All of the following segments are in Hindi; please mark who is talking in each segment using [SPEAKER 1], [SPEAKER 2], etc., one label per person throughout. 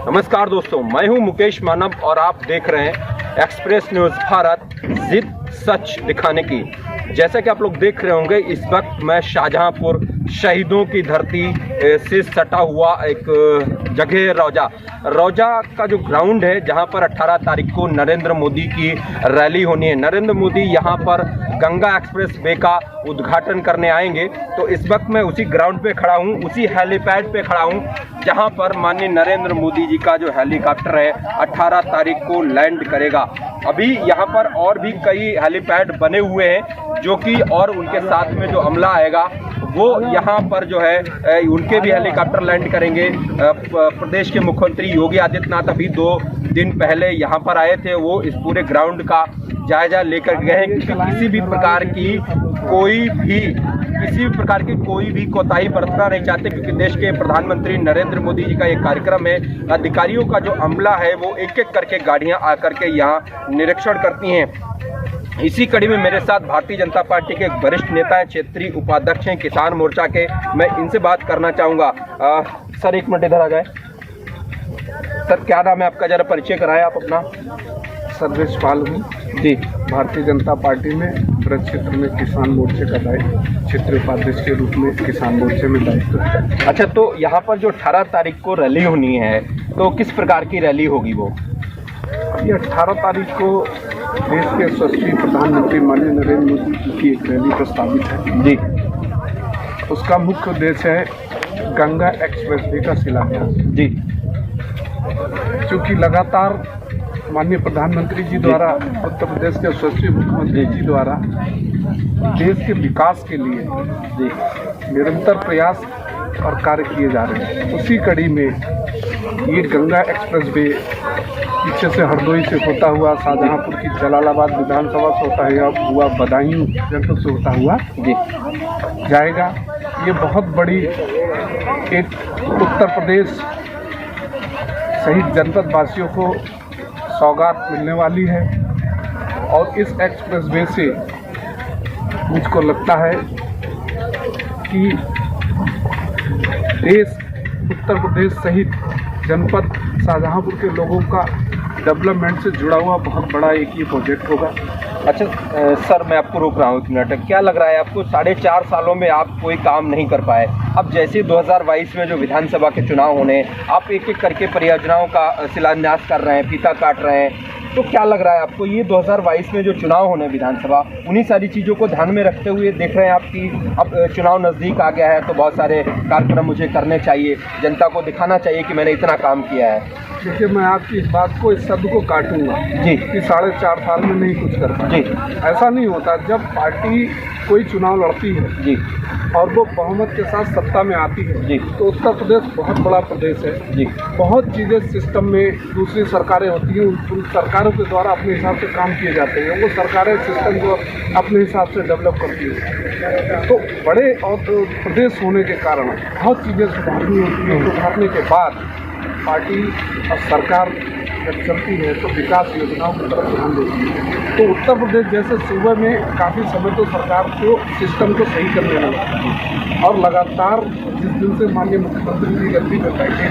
[SPEAKER 1] नमस्कार दोस्तों, मैं हूं मुकेश मानव और आप देख रहे हैं एक्सप्रेस न्यूज़ भारत, जिद सच दिखाने की। जैसा कि आप लोग देख रहे होंगे, इस वक्त मैं शाहजहांपुर शहीदों की धरती से सटा हुआ एक जगह रौजा का जो ग्राउंड है, जहां पर 18 तारीख को नरेंद्र मोदी की रैली होनी है। नरेंद्र मोदी यहां पर गंगा एक्सप्रेस वे का उद्घाटन करने आएंगे। तो इस वक्त मैं उसी ग्राउंड पे खड़ा हूं, उसी हेलीपैड पे खड़ा हूं, जहां पर माननीय नरेंद्र मोदी जी का जो हेलीकॉप्टर है 18 तारीख को लैंड करेगा। अभी यहां पर और भी कई हेलीपैड बने हुए हैं, जो कि और उनके साथ में जो अमला आएगा वो यहाँ पर जो है उनके भी हेलीकॉप्टर लैंड करेंगे। प्रदेश के मुख्यमंत्री योगी आदित्यनाथ अभी 2 दिन पहले यहाँ पर आए थे। वो इस पूरे ग्राउंड का जायजा लेकर गए हैं कि किसी भी प्रकार की कोई भी कोताही बरतना नहीं चाहते, क्योंकि देश के प्रधानमंत्री नरेंद्र मोदी जी का एक कार्यक्रम है। अधिकारियों का जो अमला है वो एक एक करके गाड़ियाँ आकर के यहाँ निरीक्षण करती हैं। इसी कड़ी में मेरे साथ भारतीय जनता पार्टी के एक वरिष्ठ नेता हैं, क्षेत्रीय उपाध्यक्ष हैं किसान मोर्चा के। मैं इनसे बात करना चाहूँगा। सर, एक मिनट इधर आ जाए। सर, क्या नाम है आपका, जरा परिचय कराएं आप अपना।
[SPEAKER 2] सर्वेश पाल हूँ
[SPEAKER 1] जी।
[SPEAKER 2] भारतीय जनता पार्टी में ब्रज क्षेत्र में किसान मोर्चे का दायित्व, क्षेत्रीय उपाध्यक्ष के रूप में किसान मोर्चे में दायित्व।
[SPEAKER 1] अच्छा, तो यहाँ पर जो 18 तारीख को रैली होनी है, तो किस प्रकार की रैली होगी वो?
[SPEAKER 2] ये 18 तारीख को देश के यशस्वी प्रधानमंत्री माननीय नरेंद्र मोदी जी की एक रैली प्रस्तावित है
[SPEAKER 1] जी।
[SPEAKER 2] उसका मुख्य उद्देश्य है गंगा एक्सप्रेस वे का शिलान्यास
[SPEAKER 1] जी।
[SPEAKER 2] क्योंकि लगातार माननीय प्रधानमंत्री जी द्वारा, उत्तर प्रदेश के यशस्वी मुख्यमंत्री जी द्वारा देश के विकास के लिए निरंतर प्रयास और कार्य किए जा रहे हैं। उसी कड़ी में ये गंगा एक्सप्रेस वे पीछे से हरदोई से होता हुआ शाहजहांपुर की जलालाबाद विधानसभा से होता हुआ बदायूं जनपद से होता हुआ जाएगा। ये बहुत बड़ी एक उत्तर प्रदेश सहित जनपद वासियों को सौगात मिलने वाली है। और इस एक्सप्रेस वे से मुझको लगता है कि देश, उत्तर प्रदेश सहित जनपद शाहजहांपुर के लोगों का डेवलपमेंट से जुड़ा हुआ बहुत बड़ा एक ये प्रोजेक्ट होगा।
[SPEAKER 1] अच्छा सर, मैं आपको रोक रहा हूँ एक मिनट। क्या लग रहा है आपको, 4.5 सालों में आप कोई काम नहीं कर पाए? अब जैसे 2022 में जो विधानसभा के चुनाव होने, आप एक एक करके परियोजनाओं का शिलान्यास कर रहे हैं, फीता काट रहे हैं, तो क्या लग रहा है आपको ये 2022 में जो चुनाव होने विधानसभा, उन्हीं सारी चीज़ों को ध्यान में रखते हुए देख रहे हैं आप कि अब चुनाव नज़दीक आ गया है तो बहुत सारे कार्यक्रम मुझे करने चाहिए, जनता को दिखाना चाहिए कि मैंने इतना काम किया है?
[SPEAKER 2] देखिए, मैं आपकी इस बात को, इस शब्द को काटूंगा
[SPEAKER 1] जी
[SPEAKER 2] कि 4.5 साल में नहीं कुछ कर पाए।
[SPEAKER 1] जी।
[SPEAKER 2] ऐसा नहीं होता। जब पार्टी कोई चुनाव लड़ती है
[SPEAKER 1] जी
[SPEAKER 2] और वो बहुमत के साथ सत्ता में आती है
[SPEAKER 1] जी,
[SPEAKER 2] तो उत्तर प्रदेश बहुत बड़ा प्रदेश है
[SPEAKER 1] जी।
[SPEAKER 2] बहुत चीज़ें सिस्टम में दूसरी सरकारें होती हैं, उन सरकारों के द्वारा अपने हिसाब से काम किए जाते हैं। वो सरकारें सिस्टम को अपने हिसाब से डेवलप करती हैं। तो बड़े और प्रदेश होने के कारण बहुत चीज़ें सुधारनी होती हैं। सुधारने के बाद पार्टी और सरकार जब चलती है तो विकास योजनाओं की तरफ ध्यान देती है। तो उत्तर प्रदेश जैसे सूबे में काफ़ी समय तो सरकार को सिस्टम को सही करने लगा और लगातार जिस दिन से माननीय मुख्यमंत्री जी गद्दी पर बैठे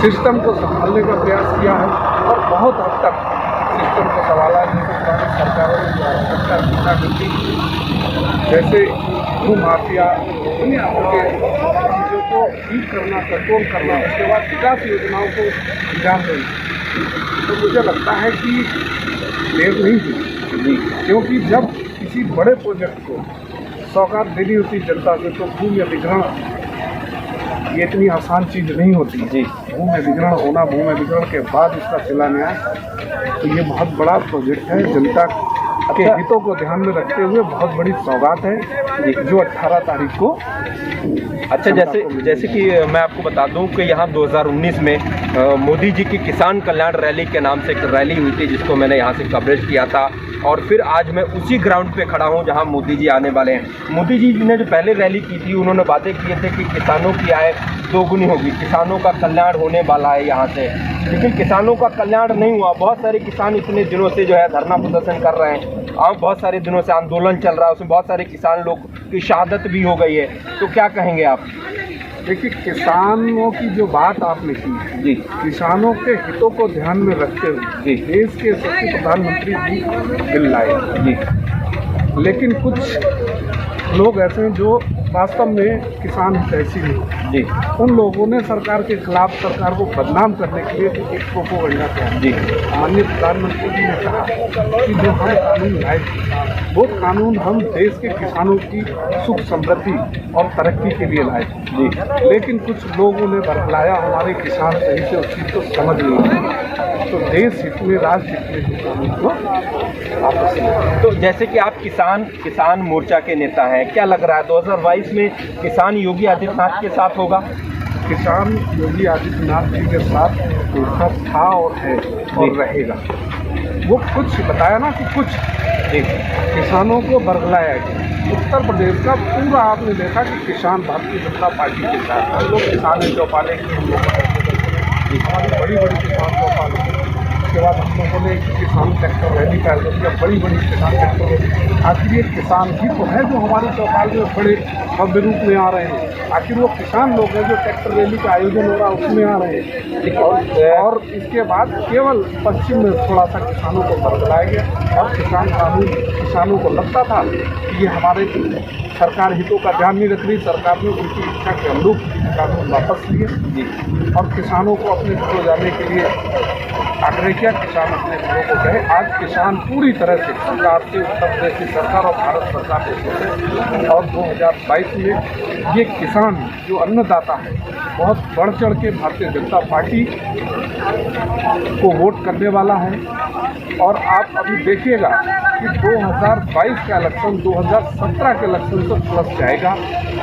[SPEAKER 2] सिस्टम को संभालने का प्रयास किया है और बहुत हद तक सिस्टम को संभाला है। जैसे पुरानी सरकारों ने जो आवश्यकता गुंडागर्दी जैसे भू माफिया दुनिया भर के चीज़ों को ठीक करना, कंट्रोल करना, उसके बाद विकास योजनाओं को अंजाम देना, तो मुझे लगता है कि देर नहीं हुई। क्योंकि जब किसी बड़े प्रोजेक्ट को सौगात देनी होती जनता से तो भूमि अधिग्रहण ये इतनी आसान चीज़ नहीं होती जी। भूमि अधिग्रहण होना, भूमि अधिग्रहण के बाद इसका शिलान्यास, तो ये बहुत बड़ा प्रोजेक्ट है। जनता के हितों को ध्यान में रखते हुए बहुत बड़ी सौगात है जो 18 तारीख को।
[SPEAKER 1] अच्छा, जैसे कि मैं आपको बता दूं कि यहाँ 2019 में मोदी जी की किसान कल्याण रैली के नाम से एक रैली हुई थी, जिसको मैंने यहाँ से कवरेज किया था। और फिर आज मैं उसी ग्राउंड पे खड़ा हूँ जहाँ मोदी जी आने वाले हैं। मोदी जी ने जो पहले रैली की थी, उन्होंने वादे किए थे कि किसानों की आय दोगुनी होगी, किसानों का कल्याण होने वाला है यहाँ से। लेकिन किसानों का कल्याण नहीं हुआ। बहुत सारे किसान इतने दिनों से जो है धरना प्रदर्शन कर रहे हैं, बहुत सारे दिनों से आंदोलन चल रहा है, उसमें बहुत सारे किसान लोग की शहादत भी हो गई है। तो क्या कहेंगे आप?
[SPEAKER 2] देखिए, किसानों की जो बात आपने की
[SPEAKER 1] जी
[SPEAKER 2] किसानों के हितों को ध्यान में रखते हुए देश के यशस्वी प्रधानमंत्री जी बिल लाए
[SPEAKER 1] जी
[SPEAKER 2] लेकिन कुछ लोग ऐसे हैं जो वास्तव में किसान हितैषी नहीं।
[SPEAKER 1] जी
[SPEAKER 2] उन लोगों ने सरकार के खिलाफ सरकार को बदनाम करने के लिए एक प्रोपोगंडा किया।
[SPEAKER 1] जी
[SPEAKER 2] माननीय प्रधानमंत्री जी ने कहा कि जो हम कानून लाए वो कानून हम देश के किसानों की सुख समृद्धि और तरक्की के लिए लाए
[SPEAKER 1] जी
[SPEAKER 2] लेकिन कुछ लोगों ने बरगलाया, हमारे किसान सही से उस चीज़ को समझ नहीं। तो देश हित में, राष्ट्र हित में जो कानून को वापस लें।
[SPEAKER 1] तो जैसे कि आप किसान मोर्चा के नेता हैं, क्या लग रहा है 2022 में किसान योगी आदित्यनाथ के साथ होगा?
[SPEAKER 2] किसान योगी आदित्यनाथ जी के साथ उनका था और है और रहेगा। वो कुछ बताया ना कि कुछ किसानों को बरगलाया गया। उत्तर प्रदेश का पूरा आपने देखा कि किसान भारतीय जनता पार्टी के साथ, हम लोग किसान चौपाले की हम लोग हमारी बड़ी बड़ी किसान चौपाले, उसके बाद हम लोगों ने किसान ट्रैक्टर रैली का आयोजन किया, बड़ी बड़ी किसान ट्रैक्टर रैली। आखिर ये किसान ही तो है जो हमारे चौपाल में बड़े भव्य रूप में आ रहे हैं। आखिर वो किसान लोग हैं जो ट्रैक्टर रैली का आयोजन हो रहा है उसमें आ रहे हैं। और इसके बाद केवल पश्चिम में थोड़ा सा किसानों को बरगलाया गया और किसानों को लगता था कि ये हमारे सरकार हितों का ध्यान नहीं रख रही। सरकार ने उनकी इच्छा के अनुरूप कानून वापस लिए और किसानों को अपने घरों जाने के लिए आग्रह किया। किसान अपने घरों को गए। आज किसान पूरी तरह से सरकार से, उत्तर प्रदेश की सरकार और भारत सरकार के और 2022 में ये किसान जो अन्नदाता है बहुत बढ़ चढ़ के भारतीय जनता पार्टी को वोट करने वाला है। और आप अभी देखिएगा कि 2022 का इलेक्शन 2017 के इलेक्शन से प्लस जाएगा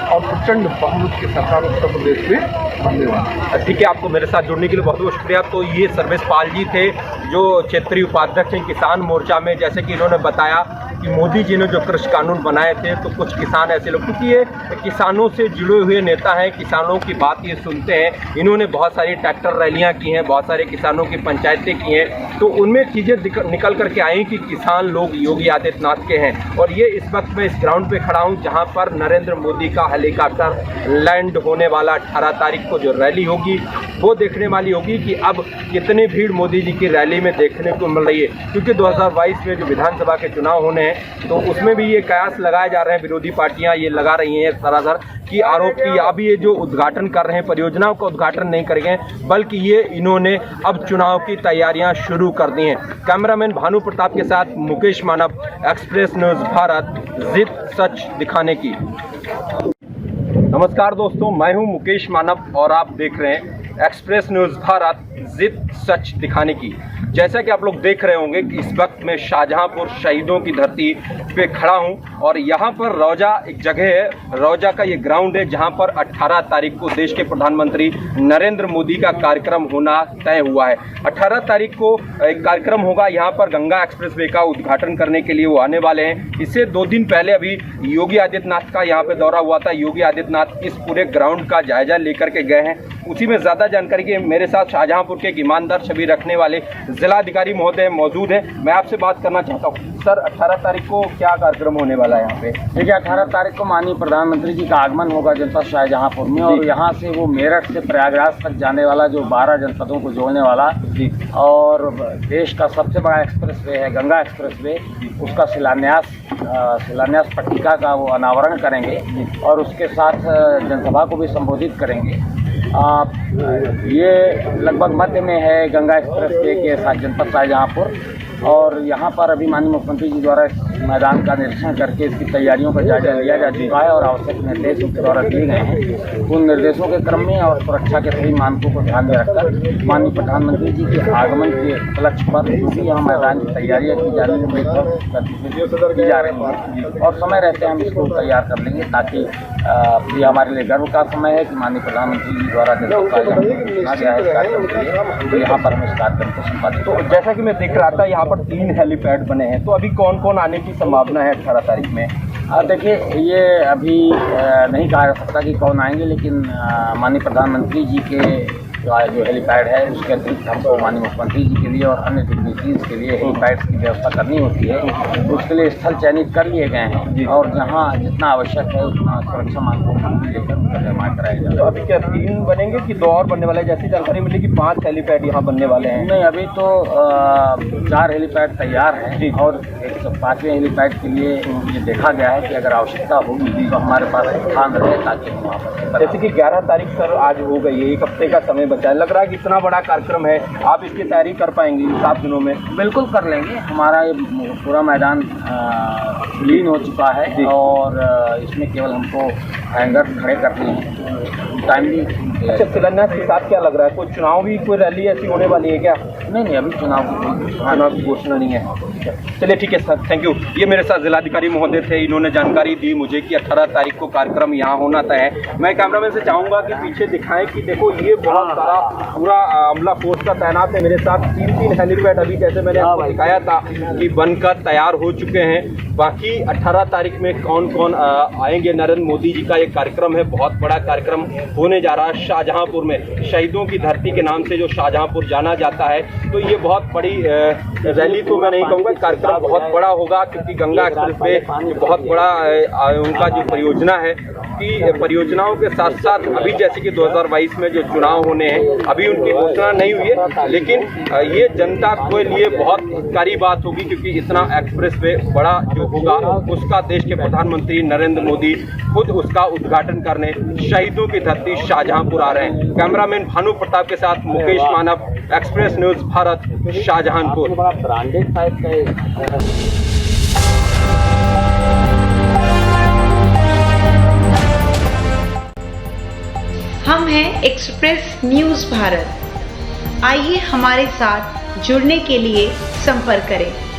[SPEAKER 2] और प्रचंड बहुमत की सरकार उत्तर प्रदेश में बनने वाली है।
[SPEAKER 1] ठीक है, आपको मेरे साथ जुड़ने के लिए बहुत बहुत शुक्रिया। तो ये सर्वेश पाल जी थे जो क्षेत्रीय उपाध्यक्ष हैं किसान मोर्चा में। जैसे कि इन्होंने बताया कि मोदी जी ने जो कृषि कानून बनाए थे तो कुछ किसान ऐसे लोग, क्योंकि ये किसानों से जुड़े हुए नेता हैं, किसानों की बात ये सुनते हैं। इन्होंने बहुत सारी ट्रैक्टर रैलियां की हैं, बहुत सारे किसानों की पंचायतें की हैं, तो उनमें चीज़ें निकल करके आई कि किसान लोग योगी आदित्यनाथ के हैं। और ये इस वक्त मैं इस ग्राउंड पे खड़ा हूँ जहाँ पर नरेंद्र मोदी का हेलीकॉप्टर लैंड होने वाला 18 तारीख को जो रैली होगी वो देखने वाली होगी कि अब कितनी भीड़ मोदी जी की रैली में देखने को मिल रही है। क्योंकि 2022 में जो विधानसभा के चुनाव होने हैं तो उसमें भी ये कयास लगाए जा रहे हैं, विरोधी पार्टियां ये लगा रही हैं सरासर कि आरोप की अभी ये जो उद्घाटन कर रहे हैं परियोजनाओं का उद्घाटन नहीं करेंगे, बल्कि ये इन्होंने अब चुनाव की तैयारियां शुरू कर दी हैं। कैमरामैन भानु प्रताप के साथ मुकेश मानव, एक्सप्रेस न्यूज़ भारत, जिद सच दिखाने की। नमस्कार दोस्तों, मैं हूं मुकेश मानव और आप देख रहे हैं एक्सप्रेस न्यूज़ भारत, जिद सच दिखाने की। जैसा कि आप लोग देख रहे होंगे कि इस वक्त मैं शाहजहांपुर शहीदों की धरती पे खड़ा हूं और यहाँ पर रौजा एक जगह है, रौजा का ये ग्राउंड है जहाँ पर 18 तारीख को देश के प्रधानमंत्री नरेंद्र मोदी का कार्यक्रम होना तय हुआ है। 18 तारीख को एक कार्यक्रम होगा, यहाँ पर गंगा एक्सप्रेसवे का उद्घाटन करने के लिए वो आने वाले हैं। इससे 2 दिन पहले अभी योगी आदित्यनाथ का यहाँ पे दौरा हुआ था। योगी आदित्यनाथ इस पूरे ग्राउंड का जायजा लेकर के गए हैं। उसी में ज़्यादा जानकारी के मेरे साथ शाहजहांपुर के एक ईमानदार छवि रखने वाले जिलाधिकारी महोदय मौजूद हैं। मैं आपसे बात करना चाहता हूँ सर, 18 तारीख को क्या कार्यक्रम होने वाला है यहाँ पे?
[SPEAKER 3] देखिए, 18 तारीख को माननीय प्रधानमंत्री जी का आगमन होगा जनपद शाहजहांपुर में और यहाँ से वो मेरठ से प्रयागराज तक जाने वाला जो 12 जनपदों को जोड़ने वाला और देश का सबसे बड़ा एक्सप्रेसवे है गंगा एक्सप्रेसवे, उसका शिलान्यास पट्टिका का वो अनावरण करेंगे और उसके साथ जनसभा को भी संबोधित करेंगे। ये लगभग मध्य में है गंगा एक्सप्रेसवे के साथ जनपद शाहजहांपुर और यहाँ पर अभी माननीय मुख्यमंत्री जी द्वारा मैदान का निरीक्षण करके इसकी तैयारियों का जायजा लिया जा चुका है और आवश्यक निर्देश उनके द्वारा दिए गए हैं। उन निर्देशों के क्रम में और सुरक्षा के सभी मानकों को ध्यान में रखकर माननीय प्रधानमंत्री जी के आगमन के उपलक्ष्य पर जो भी यहाँ मैदान की तैयारियाँ की जा रही हैं की जा रही हैं और समय रहते हम इसको तैयार कर लेंगे ताकि ये हमारे लिए गर्व का समय है कि माननीय प्रधानमंत्री जी द्वारा चुना गया है कार्यक्रम के लिए, तो यहाँ पर हम इस कार्यक्रम को संपादित।
[SPEAKER 1] तो जैसा कि मैं देख रहा था यहाँ पर 3 हेलीपैड बने हैं, तो अभी कौन कौन आने की संभावना है 18 तारीख में?
[SPEAKER 3] देखिए, ये अभी नहीं कहा जा सकता कि कौन आएंगे, लेकिन माननीय प्रधानमंत्री जी के जो हेलीपैड है उसके अतिरिक्त हमको माननीय मुख्यमंत्री जी के लिए और अन्य डिग्निटरीज के लिए हेलीपैड की व्यवस्था करनी होती है। उसके लिए स्थल चयनित कर लिए गए हैं और जहाँ जितना आवश्यक है उतना सुरक्षा मानकों को लेकर उनका निर्माण कराया जाएगा।
[SPEAKER 1] तो अभी क्या 3 बनेंगे कि 2 और बनने वाले हैं? जैसी जानकारी मिली कि 5 हेलीपैड यहाँ बनने वाले हैं।
[SPEAKER 3] नहीं, अभी तो 4 हेलीपैड तैयार हैं और 105वें हेलीपैड के लिए ये देखा गया है कि अगर आवश्यकता होगी तो हमारे पास स्थान रहे ताकि हम वहाँ पर।
[SPEAKER 1] जैसे कि 11 तारीख सर आज हो गई है, 1 हफ्ते का समय बचा है, लग रहा है कि इतना बड़ा कार्यक्रम है, आप इसकी तैयारी कर पाएंगे इन 7 दिनों में?
[SPEAKER 3] बिल्कुल कर लेंगे। हमारा ये पूरा मैदान क्लीन हो चुका है और इसमें केवल हमको हैंगर खड़े करने हैं टाइमली।
[SPEAKER 1] अच्छा, शिलान्यास के साथ क्या लग रहा है? कोई चुनाव भी, कोई रैली ऐसी होने वाली है क्या?
[SPEAKER 3] नहीं, अभी चुनाव
[SPEAKER 1] की घोषणा नहीं है। चलिए ठीक है सर, थैंक यू। ये मेरे साथ जिलाधिकारी महोदय थे, इन्होंने जानकारी दी मुझे कि 18 तारीख को कार्यक्रम यहाँ होना तय है। मैं कैमरामैन से चाहूँगा कि पीछे दिखाएं कि देखो ये बहुत सारा पूरा अमला फोर्स का तैनात है मेरे साथ। 3 हेलीपैड अभी जैसे मैंने आपको दिखाया था कि बनकर तैयार हो चुके हैं। बाकी 18 तारीख में कौन कौन आएंगे? नरेंद्र मोदी जी का ये कार्यक्रम है, बहुत बड़ा कार्यक्रम होने जा रहा है शाहजहांपुर में, शहीदों की धरती के नाम से जो शाहजहांपुर जाना जाता है। तो ये बहुत बड़ी रैली तो मैं नहीं कहूँगा, कार्यक्रम बहुत बड़ा होगा क्योंकि गंगा एक्सप्रेस पे बहुत बड़ा उनका जो परियोजना है कि परियोजनाओं के साथ साथ अभी जैसे कि 2022 में जो चुनाव होने हैं अभी उनकी घोषणा नहीं हुई है, लेकिन ये जनता के लिए बहुत हितकारी बात होगी क्योंकि इतना एक्सप्रेस वे बड़ा जो होगा उसका देश के प्रधानमंत्री नरेंद्र मोदी खुद उसका उद्घाटन करने शहीदों की धरती शाहजहांपुर आ रहे हैं। कैमरामैन भानु प्रताप के साथ Mukesh Manav, express news Bharat, Shahjahanpur.
[SPEAKER 3] Branded type का
[SPEAKER 4] हम हैं एक्सप्रेस न्यूज़ भारत। आइए हमारे साथ जुड़ने के लिए संपर्क करें।